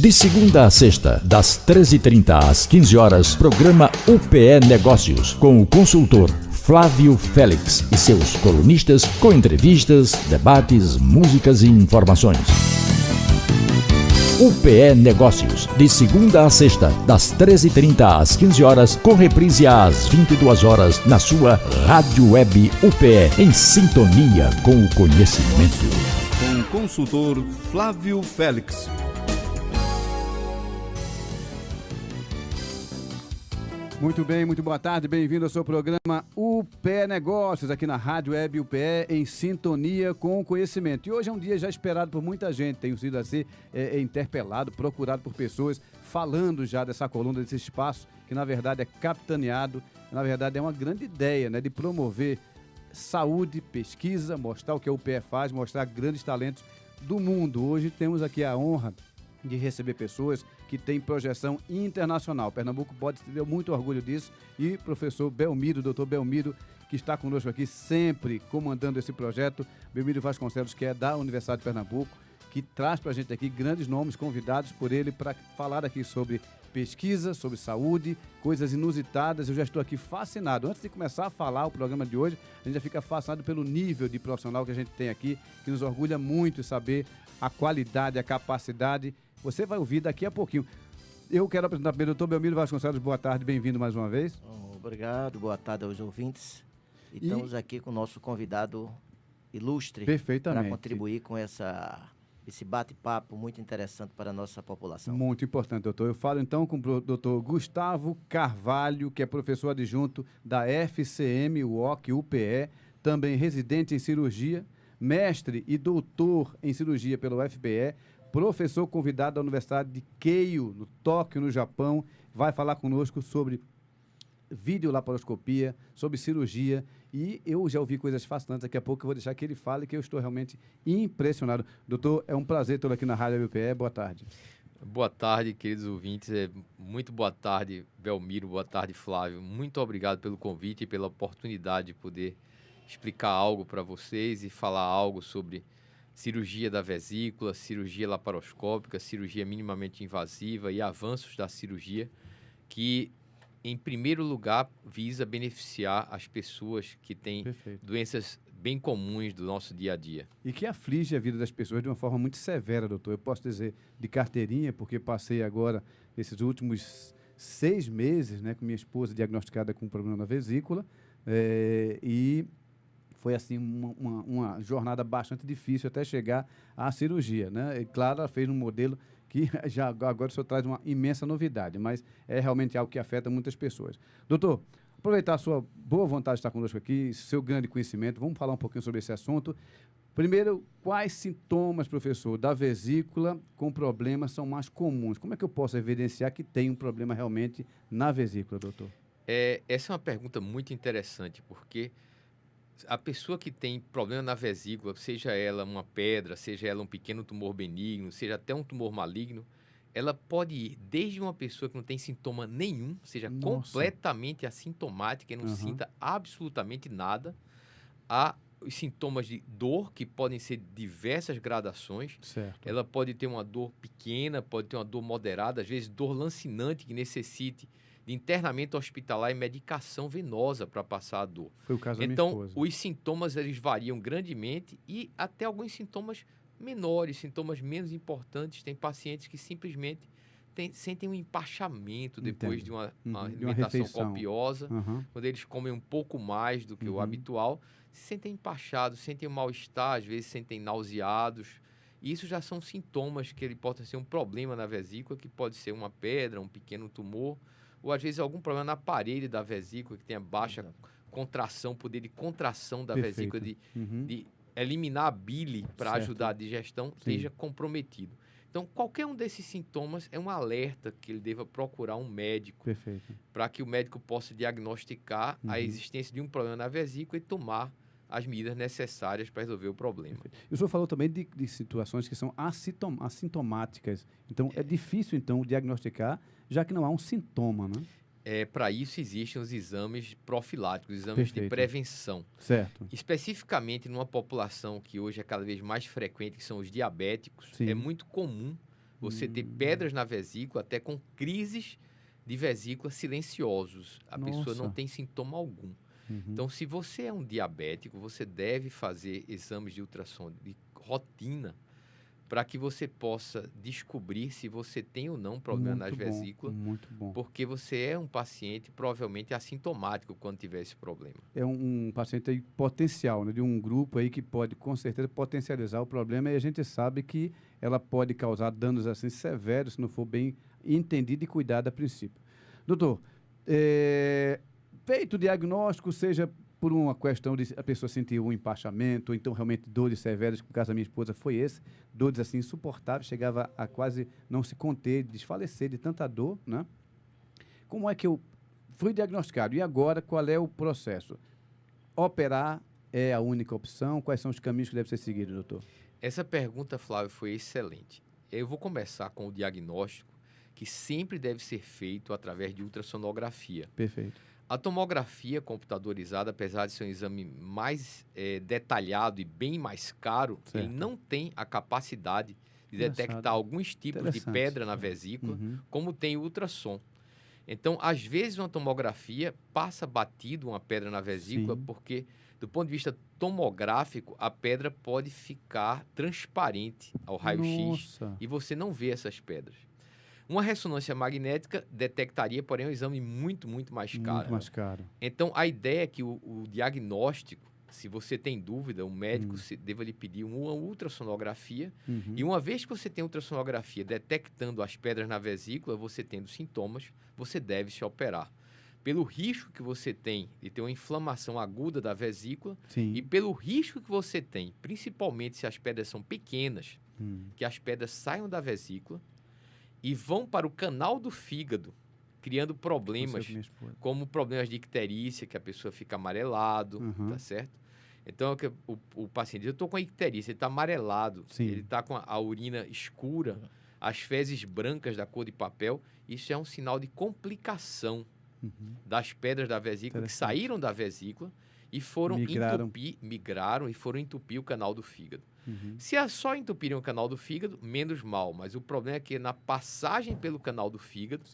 De segunda a sexta, das 13h30 às 15 horas, programa UPE Negócios, com o consultor Flávio Félix e seus colunistas com entrevistas, debates, músicas e informações. UPE Negócios, de segunda a sexta, das 13h30 às 15 horas, com reprise às 22 horas, na sua Rádio Web UPE, em sintonia com o conhecimento. Com o consultor Flávio Félix. Muito bem, muito boa tarde, bem-vindo ao seu programa UPE Negócios, aqui na Rádio Web UPE, em sintonia com o conhecimento. E hoje é um dia já esperado por muita gente, tenho sido assim, interpelado, procurado por pessoas, falando já dessa coluna, desse espaço, que na verdade é capitaneado, na verdade é uma grande ideia, né, de promover saúde, pesquisa, mostrar o que a UPE faz, mostrar grandes talentos do mundo. Hoje temos aqui a honra de receber pessoas que têm projeção internacional. Pernambuco pode ter muito orgulho disso. E professor Belmiro, doutor Belmiro, que está conosco aqui sempre comandando esse projeto. Belmiro Vasconcelos, que é da Universidade de Pernambuco, que traz para a gente aqui grandes nomes convidados por ele para falar aqui sobre pesquisa, sobre saúde, coisas inusitadas. Eu já estou aqui fascinado. Antes de começar a falar o programa de hoje, a gente já fica fascinado pelo nível de profissional que a gente tem aqui, que nos orgulha muito saber a qualidade, a capacidade. Você vai ouvir daqui a pouquinho. Eu quero apresentar primeiro o doutor Belmiro Vasconcelos. Boa tarde, bem-vindo mais uma vez. Obrigado, boa tarde aos ouvintes. Estamos aqui com o nosso convidado ilustre para contribuir com esse bate-papo muito interessante para a nossa população. Muito importante, doutor. Eu falo então com o doutor Gustavo Carvalho, que é professor adjunto da FCM UOC UPE, também residente em cirurgia, mestre e doutor em cirurgia pelo UFPE, professor convidado da Universidade de Keio, no Tóquio, no Japão, vai falar conosco sobre videolaparoscopia, sobre cirurgia, e eu já ouvi coisas fascinantes. Daqui a pouco eu vou deixar que ele fale, que eu estou realmente impressionado. Doutor, é um prazer tê-lo aqui na Rádio UPE. Boa tarde. Boa tarde, queridos ouvintes. Muito boa tarde, Belmiro. Boa tarde, Flávio. Muito obrigado pelo convite e pela oportunidade de poder explicar algo para vocês e falar algo sobre cirurgia da vesícula, cirurgia laparoscópica, cirurgia minimamente invasiva e avanços da cirurgia, que, em primeiro lugar, visa beneficiar as pessoas que têm doenças bem comuns do nosso dia a dia. E que aflige a vida das pessoas de uma forma muito severa, doutor. Eu posso dizer de carteirinha, porque passei agora, esses últimos 6 meses, né, com minha esposa diagnosticada com um problema na vesícula, e foi assim uma jornada bastante difícil até chegar à cirurgia, né? E claro, ela fez um modelo que já agora o senhor traz uma imensa novidade, mas é realmente algo que afeta muitas pessoas. Doutor, aproveitar a sua boa vontade de estar conosco aqui, seu grande conhecimento, vamos falar um pouquinho sobre esse assunto. Primeiro, quais sintomas, professor, da vesícula com problemas são mais comuns? Como é que eu posso evidenciar que tem um problema realmente na vesícula, doutor? Essa é uma pergunta muito interessante, porque a pessoa que tem problema na vesícula, seja ela uma pedra, seja ela um pequeno tumor benigno, seja até um tumor maligno, ela pode ir desde uma pessoa que não tem sintoma nenhum, seja completamente assintomática e não sinta absolutamente nada, a os sintomas de dor, que podem ser diversas gradações. Certo. Ela pode ter uma dor pequena, pode ter uma dor moderada, às vezes dor lancinante que necessite de internamento hospitalar e medicação venosa para passar a dor. Foi o caso da minha esposa. Os sintomas eles variam grandemente e até alguns sintomas menores, sintomas menos importantes. Tem pacientes que simplesmente sentem um empachamento depois de uma alimentação copiosa, quando eles comem um pouco mais do que o habitual, se sentem empachados, sentem um mal-estar, às vezes sentem nauseados. Isso já são sintomas que ele pode ser um problema na vesícula, que pode ser uma pedra, um pequeno tumor, ou às vezes algum problema na parede da vesícula, que tenha baixa contração, poder de contração da vesícula, de eliminar a bile para ajudar a digestão, esteja comprometido. Então, qualquer um desses sintomas é um alerta que ele deva procurar um médico, para que o médico possa diagnosticar a existência de um problema na vesícula e tomar as medidas necessárias para resolver o problema. E o senhor falou também de situações que são assintomáticas. Então, é difícil, então, diagnosticar, já que não há um sintoma, né? Para isso existem os exames profiláticos, exames de prevenção. Certo. Especificamente numa população que hoje é cada vez mais frequente, que são os diabéticos, é muito comum você ter pedras na vesícula, até com crises de vesícula silenciosos. A pessoa não tem sintoma algum. Então, se você é um diabético, você deve fazer exames de ultrassom de rotina para que você possa descobrir se você tem ou não problema nas vesículas. Muito bom. Porque você é um paciente provavelmente assintomático quando tiver esse problema. É um paciente aí potencial, né, de um grupo aí que pode, com certeza, potencializar o problema, e a gente sabe que ela pode causar danos assim severos se não for bem entendido e cuidado a princípio. Doutor, feito o diagnóstico, seja por uma questão de a pessoa sentir um empachamento, ou então realmente dores severas, que no caso da minha esposa foi esse, dores assim insuportáveis, chegava a quase não se conter, desfalecer de tanta dor, né? Como é que eu fui diagnosticado? E agora, qual é o processo? Operar é a única opção? Quais são os caminhos que devem ser seguidos, doutor? Essa pergunta, Flávio, foi excelente. Eu vou começar com o diagnóstico, que sempre deve ser feito através de ultrassonografia. Perfeito. A tomografia computadorizada, apesar de ser um exame mais detalhado e bem mais caro, ele não tem a capacidade de detectar alguns tipos de pedra na vesícula, como tem o ultrassom. Então, às vezes, uma tomografia passa batido uma pedra na vesícula, porque, do ponto de vista tomográfico, a pedra pode ficar transparente ao raio-x e você não vê essas pedras. Uma ressonância magnética detectaria, porém, um exame muito mais caro. Muito mais caro. Então, a ideia é que o diagnóstico, se você tem dúvida, o médico deva lhe pedir uma ultrassonografia. E uma vez que você tem ultrassonografia detectando as pedras na vesícula, você tendo sintomas, você deve se operar. Pelo risco que você tem de ter uma inflamação aguda da vesícula e pelo risco que você tem, principalmente se as pedras são pequenas, que as pedras saiam da vesícula e vão para o canal do fígado, criando problemas, como problemas de icterícia, que a pessoa fica amarelado, tá certo? Então, o paciente diz, eu estou com a icterícia, ele está amarelado, ele está com a urina escura, as fezes brancas da cor de papel, isso é um sinal de complicação das pedras da vesícula, que saíram da vesícula e foram migraram e foram entupir o canal do fígado. Se só entupirem o canal do fígado, menos mal. Mas o problema é que na passagem pelo canal do fígado,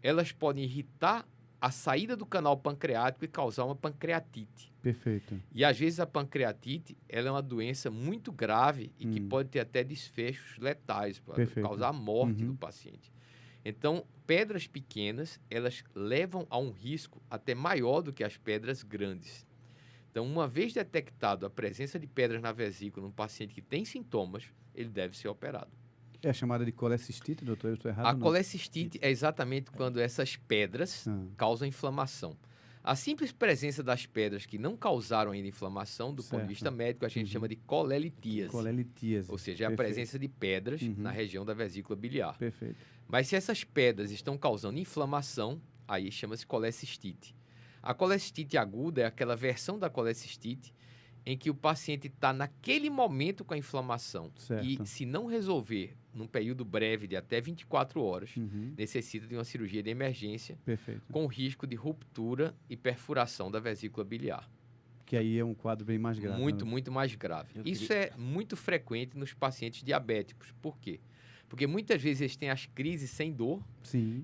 elas podem irritar a saída do canal pancreático e causar uma pancreatite. Perfeito. E às vezes a pancreatite, ela é uma doença muito grave e que pode ter até desfechos letais, pode causar a morte do paciente. Então, pedras pequenas, elas levam a um risco até maior do que as pedras grandes. Então, uma vez detectado a presença de pedras na vesícula num paciente que tem sintomas, ele deve ser operado. É a chamada de colecistite, doutor? Eu estou errado? A colecistite é exatamente quando essas pedras causam inflamação. A simples presença das pedras que não causaram ainda inflamação, do ponto de vista médico, a gente chama de colelitíase. Colelitíase. Ou seja, é a presença de pedras na região da vesícula biliar. Perfeito. Mas se essas pedras estão causando inflamação, aí chama-se colecistite. A colecistite aguda é aquela versão da colecistite em que o paciente está naquele momento com a inflamação e, se não resolver num período breve de até 24 horas, necessita de uma cirurgia de emergência com risco de ruptura e perfuração da vesícula biliar. Que aí é um quadro bem mais grave. Muito mais grave. Isso é muito frequente nos pacientes diabéticos. Por quê? Porque muitas vezes eles têm as crises sem dor.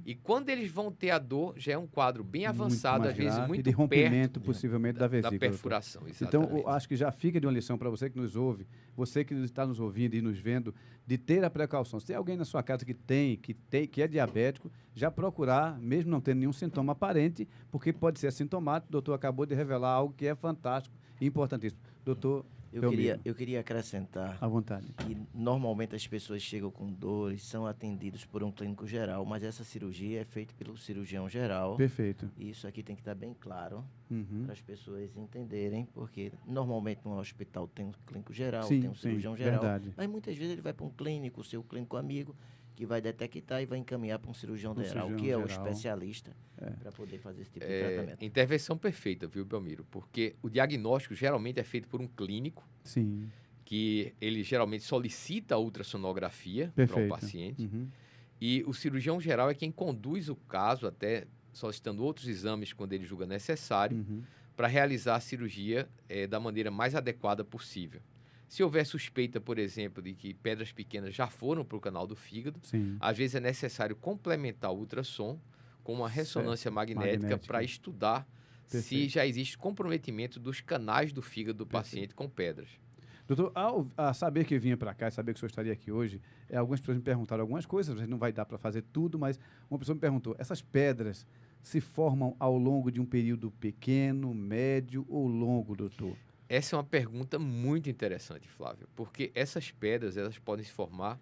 E quando eles vão ter a dor, já é um quadro bem avançado, às vezes muito de rompimento, perto possivelmente, da vesícula. Da perfuração, exatamente. Então, eu acho que já fica de uma lição para você que nos ouve, você que está nos ouvindo e nos vendo, de ter a precaução. Se tem alguém na sua casa que é diabético, já procurar, mesmo não tendo nenhum sintoma aparente, porque pode ser assintomático. O doutor acabou de revelar algo que é fantástico e importantíssimo. Doutor, eu queria acrescentar à vontade que normalmente as pessoas chegam com dores, são atendidos por um clínico geral, mas essa cirurgia é feita pelo cirurgião geral. Perfeito. E isso aqui tem que estar bem claro para as pessoas entenderem, porque normalmente no hospital tem um clínico geral, tem um cirurgião geral, mas muitas vezes ele vai para um clínico, seu clínico amigo, que vai detectar e vai encaminhar para um cirurgião geral, que é o especialista, para poder fazer esse tipo de tratamento. Intervenção perfeita, viu, Belmiro? Porque o diagnóstico geralmente é feito por um clínico, que ele geralmente solicita a ultrassonografia para o paciente, e o cirurgião geral é quem conduz o caso, até solicitando outros exames quando ele julga necessário, para realizar a cirurgia da maneira mais adequada possível. Se houver suspeita, por exemplo, de que pedras pequenas já foram para o canal do fígado, às vezes é necessário complementar o ultrassom com uma ressonância magnética para estudar se já existe comprometimento dos canais do fígado do paciente com pedras. Doutor, a saber que vinha para cá, saber que o senhor estaria aqui hoje, algumas pessoas me perguntaram algumas coisas, a gente não vai dar para fazer tudo, mas uma pessoa me perguntou, essas pedras se formam ao longo de um período pequeno, médio ou longo, doutor? Essa é uma pergunta muito interessante, Flávio, porque essas pedras elas podem se formar,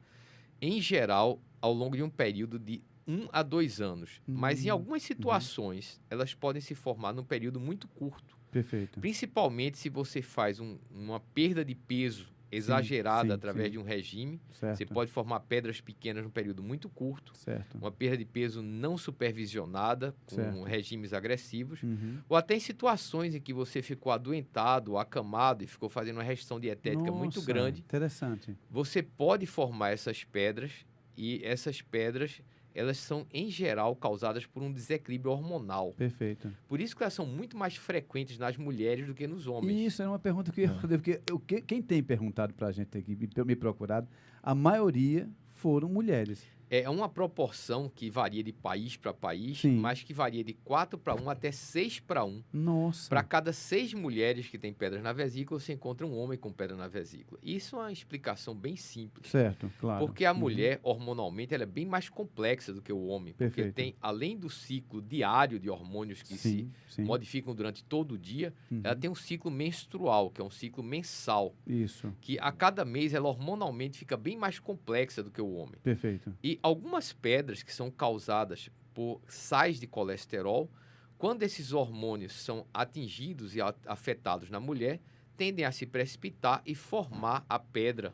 em geral, ao longo de um período de 1 a 2 anos. Mas em algumas situações, elas podem se formar num período muito curto. Perfeito. Principalmente se você faz uma perda de peso exagerada através de um regime. Certo. Você pode formar pedras pequenas num período muito curto. Certo. Uma perda de peso não supervisionada, com regimes agressivos. Ou até em situações em que você ficou adoentado, acamado e ficou fazendo uma restrição dietética muito grande. Interessante. Você pode formar essas pedras e essas pedras elas são, em geral, causadas por um desequilíbrio hormonal. Perfeito. Por isso que elas são muito mais frequentes nas mulheres do que nos homens. Isso é uma pergunta que eu ia fazer, porque quem tem perguntado para a gente aqui, me procurado, a maioria foram mulheres. É uma proporção que varia de país para país, mas que varia de 4:1 até 6:1. Nossa! Para cada 6 mulheres que têm pedras na vesícula, você encontra um homem com pedra na vesícula. Isso é uma explicação bem simples. Certo, claro. Porque a mulher, hormonalmente, ela é bem mais complexa do que o homem. Porque tem, além do ciclo diário de hormônios que se modificam durante todo o dia, ela tem um ciclo menstrual, que é um ciclo mensal. Isso. Que a cada mês, ela hormonalmente fica bem mais complexa do que o homem. Perfeito. E algumas pedras que são causadas por sais de colesterol, quando esses hormônios são atingidos e afetados na mulher, tendem a se precipitar e formar a pedra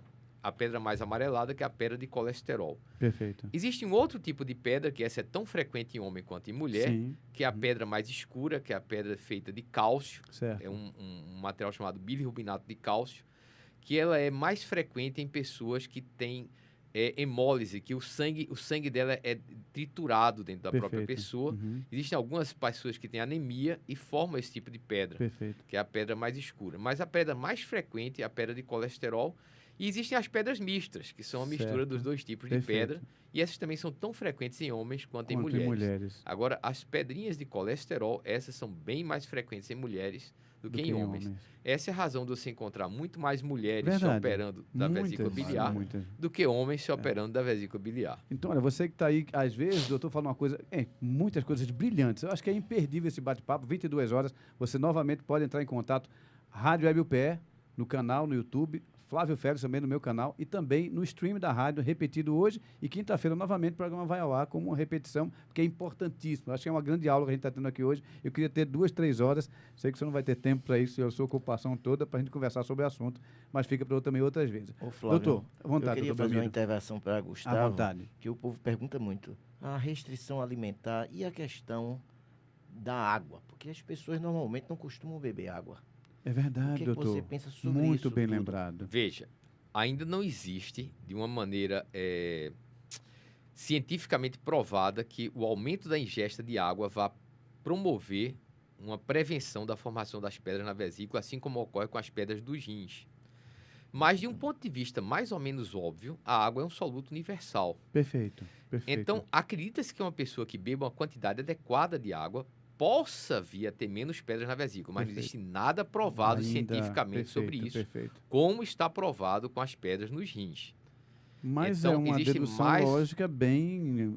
mais amarelada, que é a pedra de colesterol. Perfeito. Existe um outro tipo de pedra, que essa é tão frequente em homem quanto em mulher, que é a pedra mais escura, que é a pedra feita de cálcio. Certo. É um material chamado bilirrubinato de cálcio, que ela é mais frequente em pessoas que têm hemólise, que o sangue dela é triturado dentro da própria pessoa. Existem algumas pessoas que têm anemia e formam esse tipo de pedra, que é a pedra mais escura. Mas a pedra mais frequente é a pedra de colesterol. E existem as pedras mistas, que são a mistura dos dois tipos de pedra. E essas também são tão frequentes em homens quanto em mulheres. Agora, as pedrinhas de colesterol, essas são bem mais frequentes em mulheres do que em homens. Essa é a razão de você encontrar muito mais mulheres se operando da vesícula biliar do que homens se operando da vesícula biliar. Então, olha, você que está aí, às vezes, o doutor fala uma coisa, muitas coisas brilhantes. Eu acho que é imperdível esse bate-papo, 22 horas. Você novamente pode entrar em contato, Rádio Web UPE, no canal, no YouTube, Flávio Félix também no meu canal e também no stream da rádio, repetido hoje e quinta-feira novamente o programa vai ao ar como uma repetição, porque é importantíssimo. Acho que é uma grande aula que a gente está tendo aqui hoje. Eu queria ter 2, 3 horas, sei que você não vai ter tempo para isso, a sua ocupação toda, para a gente conversar sobre o assunto, mas fica para também outras vezes. Ô, Flávio, doutor, à vontade. Eu queria fazer uma intervenção para Gustavo, à vontade. Que o povo pergunta muito. A restrição alimentar e a questão da água, porque as pessoas normalmente não costumam beber água. É verdade, doutor. O que você pensa sobre isso? Muito bem lembrado. Veja, ainda não existe, de uma maneira cientificamente provada, que o aumento da ingesta de água vá promover uma prevenção da formação das pedras na vesícula, assim como ocorre com as pedras dos rins. Mas, de um ponto de vista mais ou menos óbvio, a água é um soluto universal. Perfeito. Então, acredita-se que uma pessoa que beba uma quantidade adequada de água possa vir a ter menos pedras na vesícula, mas não existe nada provado cientificamente sobre isso, como está provado com as pedras nos rins. Mas então, é uma dedução lógica bem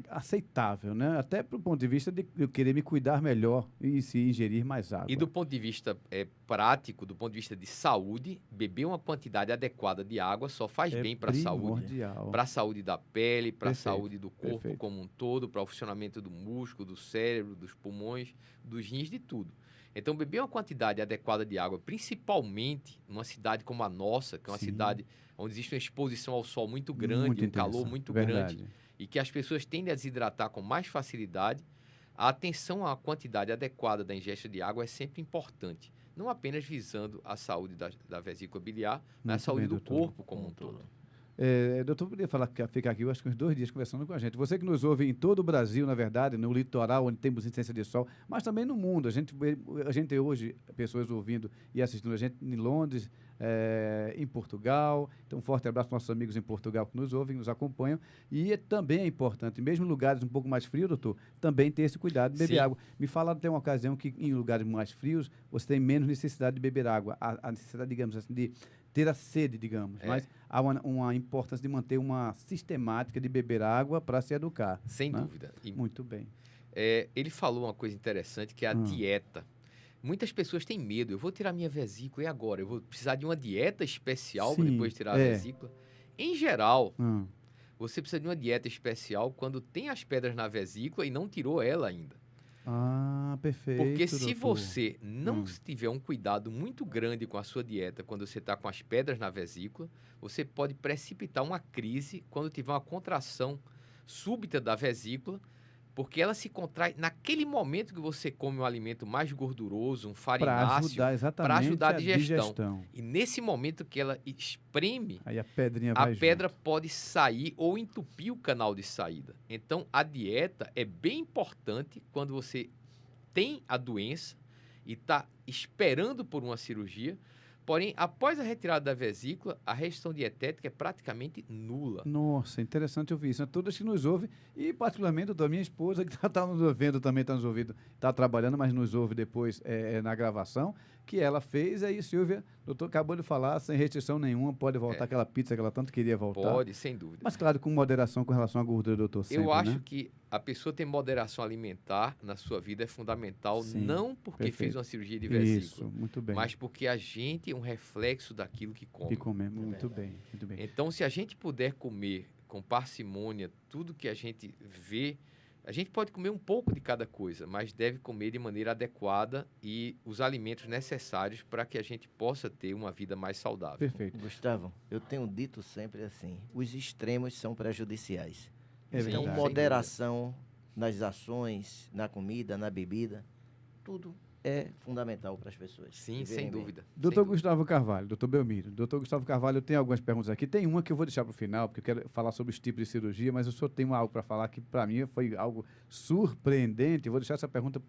aceitável, né? Até do ponto de vista de eu querer me cuidar melhor e se ingerir mais água. E do ponto de vista prático, do ponto de vista de saúde, beber uma quantidade adequada de água só faz bem para a saúde. Para a saúde da pele, para a saúde do corpo como um todo, para o funcionamento do músculo, do cérebro, dos pulmões, dos rins, de tudo. Então, beber uma quantidade adequada de água, principalmente numa cidade como a nossa, que é uma cidade onde existe uma exposição ao sol muito grande, um calor muito grande, e que as pessoas tendem a desidratar com mais facilidade, a atenção à quantidade adequada da ingesta de água é sempre importante. Não apenas visando a saúde da vesícula biliar, mas a saúde do corpo como um todo. Doutor, poderia ficar aqui, eu acho que uns 2 dias conversando com a gente. Você que nos ouve em todo o Brasil, na verdade, no litoral, onde temos incidência de sol, mas também no mundo. A gente tem hoje pessoas ouvindo e assistindo a gente em Londres, em Portugal. Então, um forte abraço para nossos amigos em Portugal que nos ouvem, nos acompanham. E também é importante, mesmo em lugares um pouco mais frios, doutor, também ter esse cuidado de beber Sim. água. Me falaram até uma ocasião que em lugares mais frios você tem menos necessidade de beber água. A necessidade, digamos assim, de ter a sede, digamos. Mas há uma importância de manter uma sistemática de beber água para se educar. Sem né? dúvida. E, Muito bem. ele falou uma coisa interessante, que é a dieta. Muitas pessoas têm medo. Eu vou tirar minha vesícula e agora? Eu vou precisar de uma dieta especial para depois tirar a vesícula? Em geral, você precisa de uma dieta especial quando tem as pedras na vesícula e não tirou ela ainda. Ah, perfeito. Porque se doutor. você não tiver um cuidado muito grande com a sua dieta quando você está com as pedras na vesícula, você pode precipitar uma crise quando tiver uma contração súbita da vesícula, porque ela se contrai naquele momento que você come um alimento mais gorduroso, um farináceo, para ajudar a digestão. E nesse momento que ela espreme, aí a pedra pode sair ou entupir o canal de saída. Então, a dieta é bem importante quando você tem a doença e está esperando por uma cirurgia. Porém, após a retirada da vesícula, a restrição dietética é praticamente nula. Nossa, interessante ouvir isso. Todas que nos ouvem, e particularmente a minha esposa, que está nos ouvindo, também está nos ouvindo, está trabalhando, mas nos ouve depois na gravação, que ela fez. Aí, Silvia, o doutor acabou de falar, sem restrição nenhuma, pode voltar aquela pizza que ela tanto queria voltar. Pode, sem dúvida. Mas, claro, com moderação com relação à gordura, doutor. Sempre, eu acho que a pessoa ter moderação alimentar na sua vida é fundamental, não porque fez uma cirurgia de vesícula, isso, muito bem. mas porque a gente é um reflexo daquilo que come. Que comemos, muito bem, muito bem. Então, se a gente puder comer com parcimônia tudo que a gente vê, a gente pode comer um pouco de cada coisa, mas deve comer de maneira adequada e os alimentos necessários para que a gente possa ter uma vida mais saudável. Perfeito. Gustavo, eu tenho dito sempre assim, os extremos são prejudiciais. Então, Então, moderação nas ações, na comida, na bebida, tudo é fundamental para as pessoas. Sim, sem dúvida. Doutor Gustavo Carvalho, doutor Belmiro. Doutor Gustavo Carvalho, eu tenho algumas perguntas aqui. Tem uma que eu vou deixar para o final, porque eu quero falar sobre os tipos de cirurgia, mas eu só tenho algo para falar que, para mim, foi algo surpreendente. Eu vou deixar essa pergunta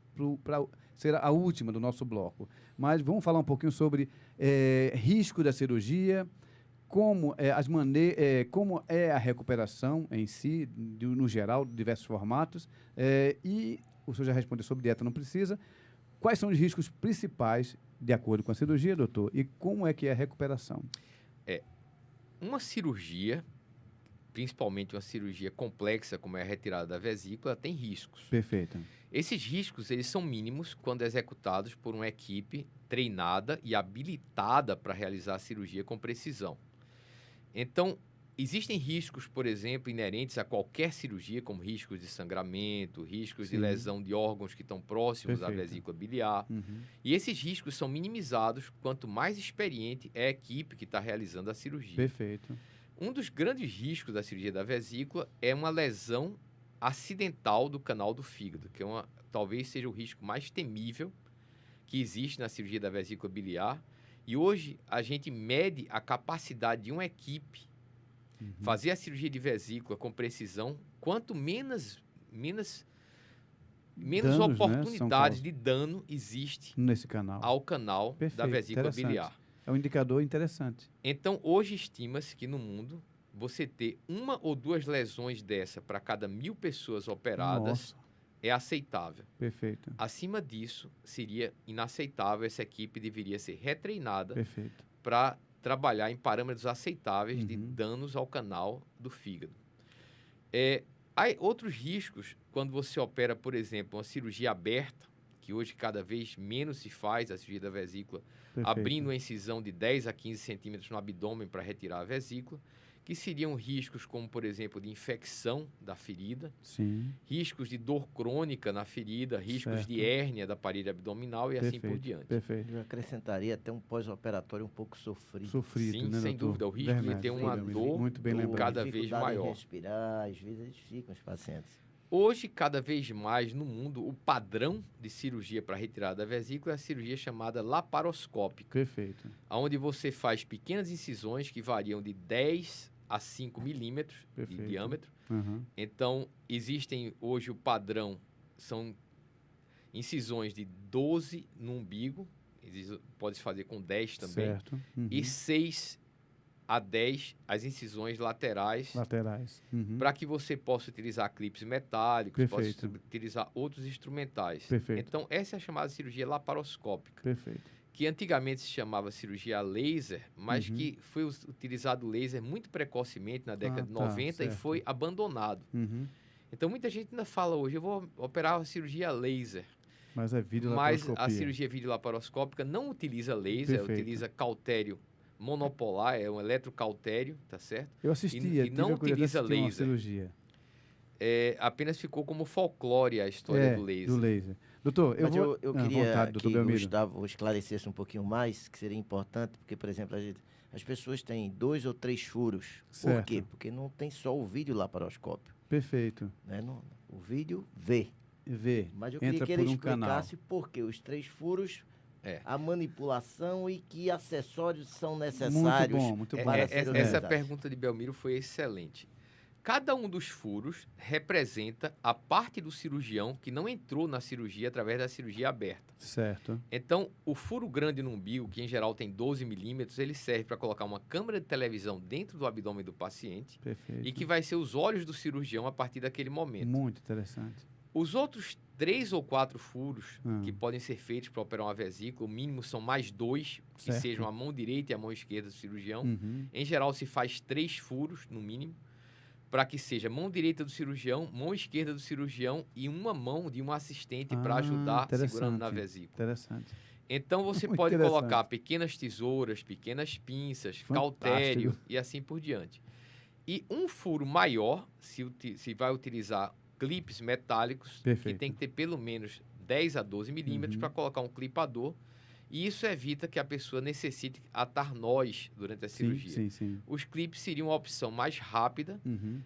para ser a última do nosso bloco. Mas vamos falar um pouquinho sobre risco da cirurgia, como como é a recuperação em si, no geral, de diversos formatos. E o senhor já respondeu sobre dieta, não precisa. Quais são os riscos principais, de acordo com a cirurgia, doutor? E como é que é a recuperação? Uma cirurgia, principalmente uma cirurgia complexa, como é a retirada da vesícula, tem riscos. Perfeito. Esses riscos, eles são mínimos quando executados por uma equipe treinada e habilitada para realizar a cirurgia com precisão. Então, existem riscos, por exemplo, inerentes a qualquer cirurgia, como riscos de sangramento, riscos de lesão de órgãos que estão próximos à vesícula biliar. E esses riscos são minimizados quanto mais experiente é a equipe que está realizando a cirurgia. Perfeito. Um dos grandes riscos da cirurgia da vesícula é uma lesão acidental do canal do fígado, que talvez seja o risco mais temível que existe na cirurgia da vesícula biliar. E hoje a gente mede a capacidade de uma equipe fazer a cirurgia de vesícula com precisão, quanto menos danos, oportunidades de dano existe nesse canal, ao canal da vesícula biliar. É um indicador interessante. Então, hoje estima-se que no mundo, você ter 1 ou 2 lesões dessa para cada 1.000 pessoas operadas é aceitável. Perfeito. Acima disso, seria inaceitável. Essa equipe deveria ser retreinada Perfeito. para trabalhar em parâmetros aceitáveis de danos ao canal do fígado. Há outros riscos quando você opera, por exemplo, uma cirurgia aberta, que hoje cada vez menos se faz, a cirurgia da vesícula, abrindo uma incisão de 10 a 15 centímetros no abdômen para retirar a vesícula, que seriam riscos como, por exemplo, de infecção da ferida, riscos de dor crônica na ferida, riscos de hérnia da parede abdominal e assim por diante. Perfeito. Eu acrescentaria até um pós-operatório um pouco sofrido. Sim, né, sem dúvida. O risco de ter uma dor cada vez maior. Respirar, às vezes eles ficam, os pacientes. Hoje, cada vez mais no mundo, o padrão de cirurgia para retirada da vesícula é a cirurgia chamada laparoscópica. Perfeito. Onde você faz pequenas incisões que variam de 10 a 5 milímetros de diâmetro. Então, existem hoje o padrão, são incisões de 12 no umbigo, pode-se fazer com 10 também, certo. E 6 a 10 as incisões laterais. Para que você possa utilizar clipes metálicos, possa utilizar outros instrumentais. Então, essa é a chamada cirurgia laparoscópica. Que antigamente se chamava cirurgia laser, mas que foi utilizado laser muito precocemente na década de 90 e foi abandonado. Então, muita gente ainda fala hoje, eu vou operar a cirurgia laser. Mas é videolaparoscopia. Mas a cirurgia videolaparoscópica não utiliza laser, utiliza cautério monopolar, é um eletrocautério, tá certo? Eu assisti, e não utiliza laser. Cirurgia. Apenas ficou como folclore a história do laser. Doutor, eu queria que o Gustavo esclarecesse um pouquinho mais, que seria importante, porque, por exemplo, as pessoas têm 2 ou 3 furos. Certo. Por quê? Porque não tem só o videolaparoscópio. Perfeito. Né? O vídeo vê. Mas eu Entra queria que ele canal. explicasse por que os 3 furos, a manipulação e que acessórios são necessários muito bom. para ser Essa utilizados. pergunta de Belmiro foi excelente. Cada um dos furos representa a parte do cirurgião que não entrou na cirurgia através da cirurgia aberta. Certo. Então, o furo grande no umbigo, que em geral tem 12 milímetros, ele serve para colocar uma câmera de televisão dentro do abdômen do paciente. Perfeito. E que vai ser os olhos do cirurgião a partir daquele momento. Muito interessante. Os outros 3 ou 4 furos que podem ser feitos para operar uma vesícula, o mínimo são mais 2, que sejam a mão direita e a mão esquerda do cirurgião. Em geral, se faz 3 furos, no mínimo, para que seja mão direita do cirurgião, mão esquerda do cirurgião e uma mão de um assistente para ajudar segurando na vesícula. Interessante. Então, você pode colocar pequenas tesouras, pequenas pinças, cautério e assim por diante. E um furo maior, se vai utilizar clipes metálicos, que tem que ter pelo menos 10 a 12 milímetros para colocar um clipador. E isso evita que a pessoa necessite atar nós durante a cirurgia. Sim. Os clipes seriam uma opção mais rápida,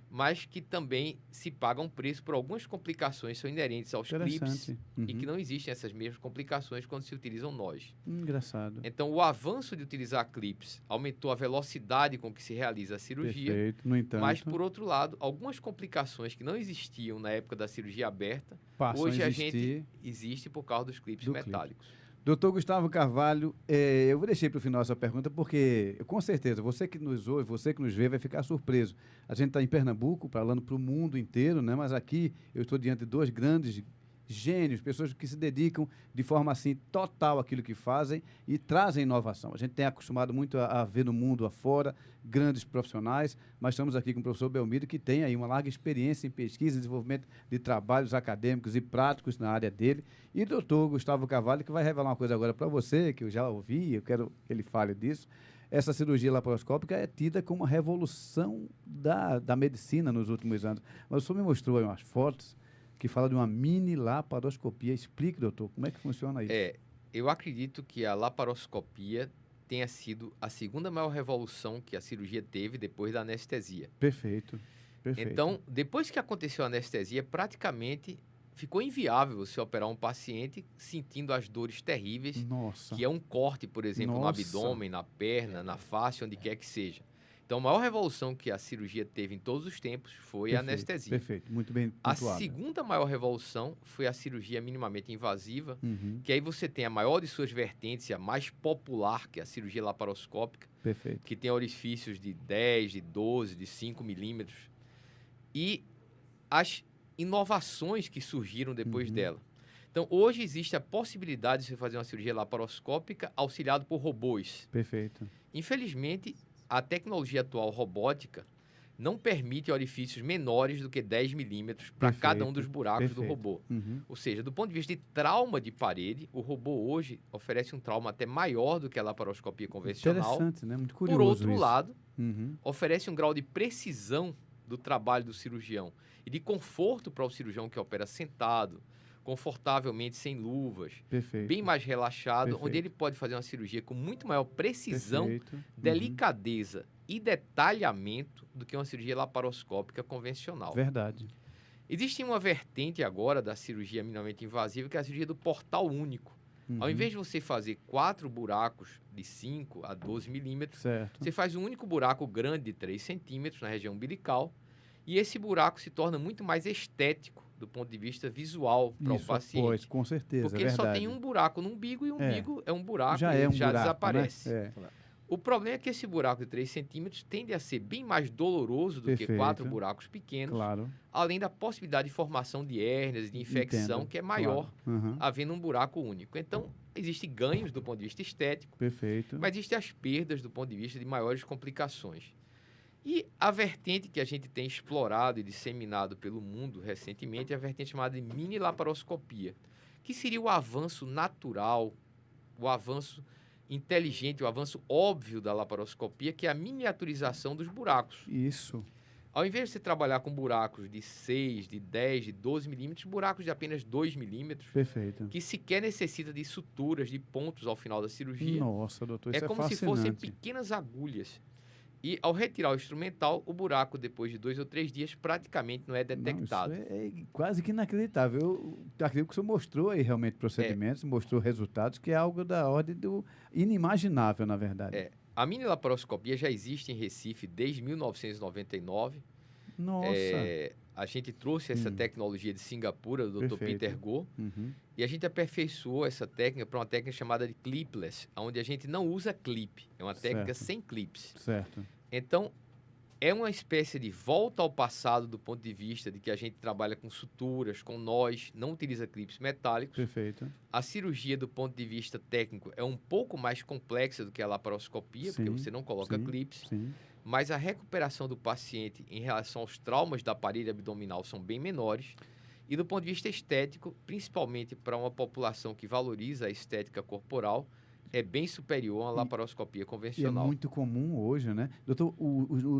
mas que também se paga um preço por algumas complicações que são inerentes aos clipes e que não existem essas mesmas complicações quando se utilizam nós. Engraçado. Então, o avanço de utilizar clipes aumentou a velocidade com que se realiza a cirurgia. Perfeito. No entanto, mas, por outro lado, algumas complicações que não existiam na época da cirurgia aberta, hoje a gente existe por causa dos clipes metálicos. Doutor Gustavo Carvalho, eu deixei para o final essa pergunta porque, com certeza, você que nos ouve, você que nos vê, vai ficar surpreso. A gente está em Pernambuco, falando para o mundo inteiro, né? Mas aqui eu estou diante de 2 grandes gênios, pessoas que se dedicam de forma assim total àquilo que fazem e trazem inovação. A gente tem acostumado muito a ver no mundo afora grandes profissionais, mas estamos aqui com o professor Belmiro, que tem aí uma larga experiência em pesquisa e desenvolvimento de trabalhos acadêmicos e práticos na área dele, e o doutor Gustavo Carvalho, que vai revelar uma coisa agora para você, que eu já ouvi, eu quero que ele fale disso. Essa cirurgia laparoscópica é tida como uma revolução da medicina nos últimos anos. Mas o senhor me mostrou aí umas fotos que fala de uma mini laparoscopia. Explique, doutor, como é que funciona isso? Eu acredito que a laparoscopia tenha sido a segunda maior revolução que a cirurgia teve depois da anestesia. Perfeito. Então, depois que aconteceu a anestesia, praticamente ficou inviável você operar um paciente sentindo as dores terríveis, que é um corte, por exemplo, no abdômen, na perna, na face, onde quer que seja. Então, a maior revolução que a cirurgia teve em todos os tempos foi a anestesia. Perfeito, muito bem pontuado. A segunda maior revolução foi a cirurgia minimamente invasiva, que aí você tem a maior de suas vertentes, a mais popular, que é a cirurgia laparoscópica, que tem orifícios de 10, de 12, de 5 milímetros. E as inovações que surgiram depois dela. Então, hoje existe a possibilidade de você fazer uma cirurgia laparoscópica auxiliado por robôs. Perfeito. Infelizmente, a tecnologia atual robótica não permite orifícios menores do que 10 milímetros para cada um dos buracos do robô. Ou seja, do ponto de vista de trauma de parede, o robô hoje oferece um trauma até maior do que a laparoscopia convencional. Interessante, né? Muito curioso. Por outro isso. lado, oferece um grau de precisão do trabalho do cirurgião e de conforto para o cirurgião que opera sentado, confortavelmente, sem luvas, bem mais relaxado, onde ele pode fazer uma cirurgia com muito maior precisão, delicadeza e detalhamento do que uma cirurgia laparoscópica convencional. Verdade. Existe uma vertente agora da cirurgia minimamente invasiva, que é a cirurgia do portal único, Ao invés de você fazer 4 buracos de 5 a 12 milímetros, você faz um único buraco grande de 3 centímetros na região umbilical, e esse buraco se torna muito mais estético do ponto de vista visual para o paciente. Pois, com certeza, porque ele só tem um buraco no umbigo, e o umbigo é um buraco já e é um já buraco, desaparece. Né? O problema é que esse buraco de 3 centímetros tende a ser bem mais doloroso do que 4 buracos pequenos, além da possibilidade de formação de hérnias, de infecção, que é maior, havendo um buraco único. Então, existem ganhos do ponto de vista estético, mas existem as perdas do ponto de vista de maiores complicações. E a vertente que a gente tem explorado e disseminado pelo mundo recentemente é a vertente chamada de mini-laparoscopia, que seria o avanço natural, o avanço inteligente, o avanço óbvio da laparoscopia, que é a miniaturização dos buracos. Isso. Ao invés de você trabalhar com buracos de 6, de 10, de 12 milímetros, buracos de apenas 2 milímetros, que sequer necessita de suturas, de pontos ao final da cirurgia. Nossa, doutor, isso é como se fossem pequenas agulhas. E ao retirar o instrumental, o buraco, depois de 2 ou 3 dias, praticamente não é detectado. Não, isso é quase que inacreditável. Eu acredito que o senhor mostrou aí realmente procedimentos, mostrou resultados, que é algo da ordem do inimaginável, na verdade. A mini-laparoscopia já existe em Recife desde 1999. Nossa! A gente trouxe essa tecnologia de Singapura, do Dr. Peter Goh, e a gente aperfeiçoou essa técnica para uma técnica chamada de clipless, onde a gente não usa clipe, é uma técnica sem clips. Então, é uma espécie de volta ao passado do ponto de vista de que a gente trabalha com suturas, com nós, não utiliza clipes metálicos. A cirurgia, do ponto de vista técnico, é um pouco mais complexa do que a laparoscopia, porque você não coloca clipes. Mas a recuperação do paciente em relação aos traumas da parede abdominal são bem menores. E do ponto de vista estético, principalmente para uma população que valoriza a estética corporal, é bem superior à laparoscopia convencional. E é muito comum hoje, né? Doutor,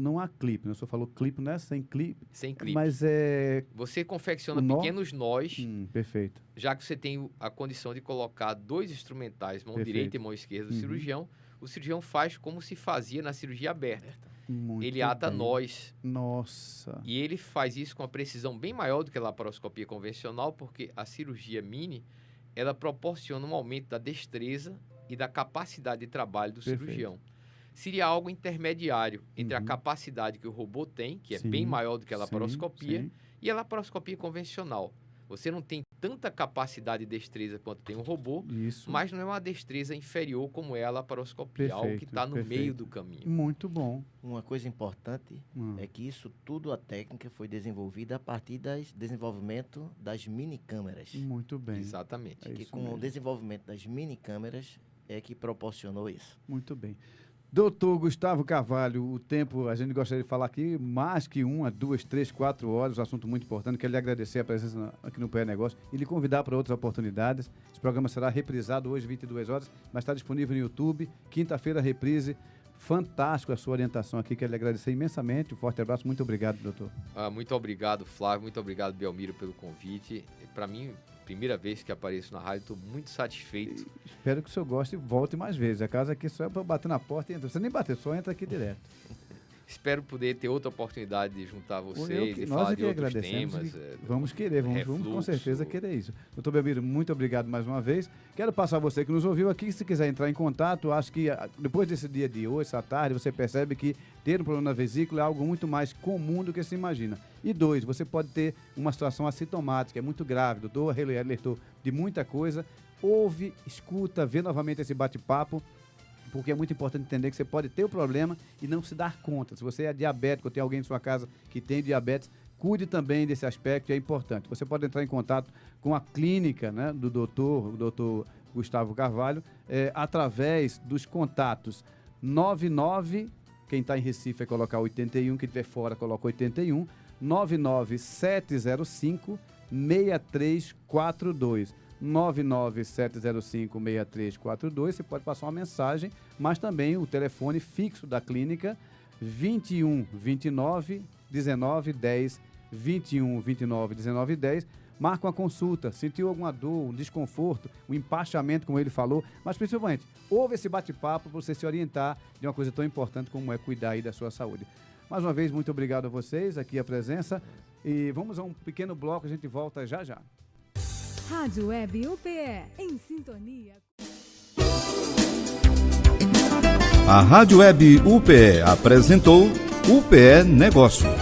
não há clipe, né? O senhor falou clipe, não é sem clipe? Sem clipe. Mas é... Você confecciona pequenos nós, já que você tem a condição de colocar 2 instrumentais, mão direita e mão esquerda do cirurgião, o cirurgião faz como se fazia na cirurgia aberta. Ele ata nós. Nossa! E ele faz isso com uma precisão bem maior do que a laparoscopia convencional, porque a cirurgia mini, ela proporciona um aumento da destreza e da capacidade de trabalho do cirurgião. Seria algo intermediário entre a capacidade que o robô tem, que é bem maior do que a laparoscopia, e a laparoscopia convencional. Você não tem tanta capacidade e destreza quanto tem um robô, mas não é uma destreza inferior como é a laparoscopia, algo que está no meio do caminho. Muito bom. Uma coisa importante é que isso tudo, a técnica, foi desenvolvida a partir do desenvolvimento das minicâmeras. Muito bem. Exatamente. Que com o desenvolvimento das minicâmeras é que proporcionou isso. Muito bem. Doutor Gustavo Carvalho, o tempo, a gente gostaria de falar aqui mais que 1, 2, 3, 4 horas, um assunto muito importante. Quero lhe agradecer a presença aqui no PE Negócio e lhe convidar para outras oportunidades. Esse programa será reprisado hoje, 22 horas, mas está disponível no YouTube. Quinta-feira, reprise. Fantástico a sua orientação aqui, quero lhe agradecer imensamente. Um forte abraço, muito obrigado, doutor. Muito obrigado, Flávio, muito obrigado, Belmiro, pelo convite. Para mim, primeira vez que apareço na rádio, estou muito satisfeito. Espero que o senhor goste e volte mais vezes. A casa aqui só é para bater na porta e entra. Você nem bater, só entra aqui direto. Espero poder ter outra oportunidade de juntar vocês e falar de outros temas. Vamos querer, vamos com certeza querer isso. Doutor Belmiro, muito obrigado mais uma vez. Quero passar a você que nos ouviu aqui, se quiser entrar em contato, acho que depois desse dia de hoje, essa tarde, você percebe que ter um problema na vesícula é algo muito mais comum do que se imagina. E 2, você pode ter uma situação assintomática, é muito grave. O doutor alertou de muita coisa. Ouve, escuta, vê novamente esse bate-papo, porque é muito importante entender que você pode ter o problema e não se dar conta. Se você é diabético ou tem alguém em sua casa que tem diabetes, cuide também desse aspecto, é importante. Você pode entrar em contato com a clínica, né, do doutor Gustavo Carvalho, através dos contatos 99, quem está em Recife vai colocar 81, quem estiver fora coloca 81, 99705 6342. 99705-6342, você pode passar uma mensagem, mas também o telefone fixo da clínica 21 29 19 10, 21 29 19 10. Marca uma consulta, sentiu alguma dor, um desconforto, um empachamento, como ele falou, mas principalmente, ouve esse bate-papo para você se orientar de uma coisa tão importante como é cuidar aí da sua saúde. Mais uma vez, muito obrigado a vocês, aqui a presença, e vamos a um pequeno bloco, a gente volta já já. Rádio Web UPE, em sintonia. A Rádio Web UPE apresentou UPE Negócios.